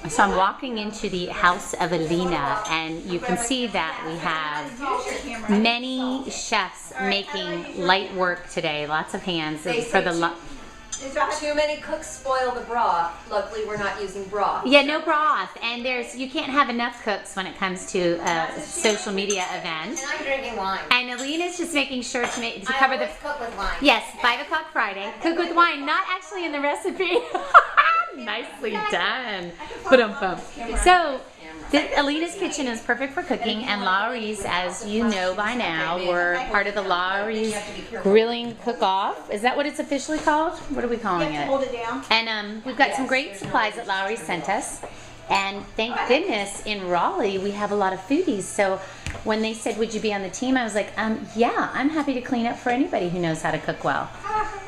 So I'm walking into the house of Ilina, and you can see that we have many chefs making light work today. Lots of hands for the. Too many cooks spoil the broth. Luckily, we're not using broth. Yeah, no broth, and you can't have enough cooks when it comes to a social media event. And I'm drinking wine. And Ilina's just making sure to cover the. Cook with wine. Yes, 5 o'clock Friday. Cook with wine, not actually in the recipe. Nicely done. So, Ilina's kitchen is perfect for cooking, and Lawry's, as you know by now, we're part of the Lawry's Grilling Cookoff. Is that what it's officially called? What are we calling it? Hold it down. And we've got some great supplies that Lawry sent us. And thank goodness in Raleigh we have a lot of foodies. So when they said, would you be on the team? I was like, yeah, I'm happy to clean up for anybody who knows how to cook well.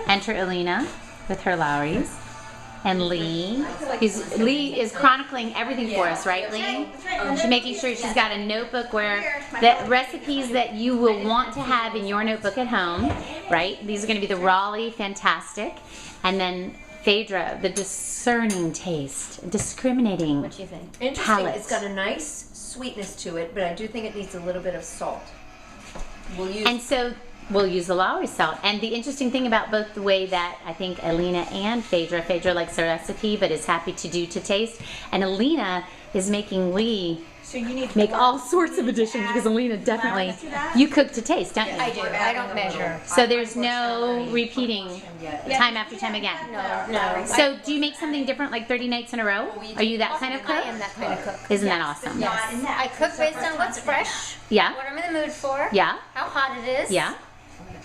Enter Ilina with her Lawry's. And Leigh is chronicling everything for us, right, Leigh? She's making sure she's got a notebook where the recipes that you will want to have in your notebook at home, right? These are going to be the Raleigh Fantastic. And then Fadra, the discerning taste, discriminating. What do you think? Interesting. Palate. It's got a nice sweetness to it, but I do think it needs a little bit of salt. We'll use the Lawry salt. And the interesting thing about both the way that I think Ilina and Fadra likes the recipe but is happy to do to taste, and Ilina is making Leigh make all sorts of additions because Ilina definitely, you cook to taste, don't you? I do. I don't measure. So there's no repeating time after time again? No. So do you make something different like 30 nights in a row? Are you that kind of cook? I am that kind of cook. Isn't that awesome? Yes. I cook based on what's fresh, Yeah? what I'm in the mood for, Yeah? how hot it is, Yeah?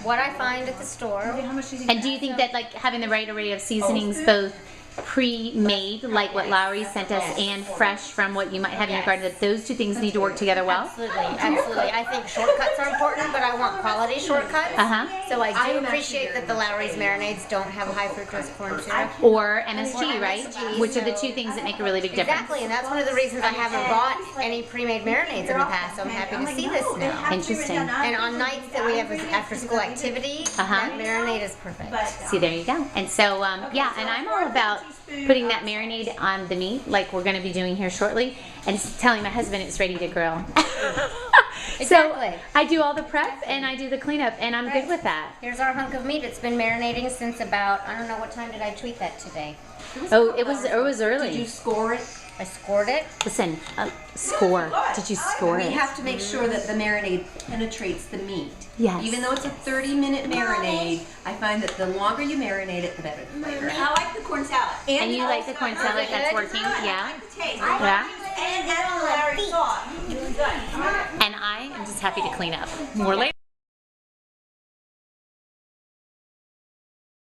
what I find at the store. And do you think that like having the right array of seasonings, both pre-made, like what Lawry sent us, and fresh from what you might have in your garden, that those two things need to work together well? Absolutely, absolutely. I think shortcuts are important, but I want quality shortcuts. So I do appreciate that the Lawry's marinades don't have high fructose corn syrup. Or MSG, right? Which are the two things that make a really big difference. Exactly, and that's one of the reasons I haven't bought any pre-made marinades in the past. So I'm happy to see this now. Interesting. And on nights that we have after-school activity, that marinade is perfect. See, there you go. And so, yeah, and I'm all about putting that marinade on the meat, like we're going to be doing here shortly, and telling my husband it's ready to grill. Exactly. So I do all the prep and I do the cleanup, and I'm good with that. Here's our hunk of meat. It's been marinating since about, I don't know, what time did I tweet that today? It was early. Did you score it? I scored it. Listen, score. Did you score it? We have to make sure that the marinade penetrates the meat. Yes. Even though it's a 30-minute marinade, I find that the longer you marinate it, the better the flavor. I like the corn salad. And you like the corn salad? That's working? Yeah. I like the taste. Yeah. And the Lawry sauce. And I am just happy to clean up. More later.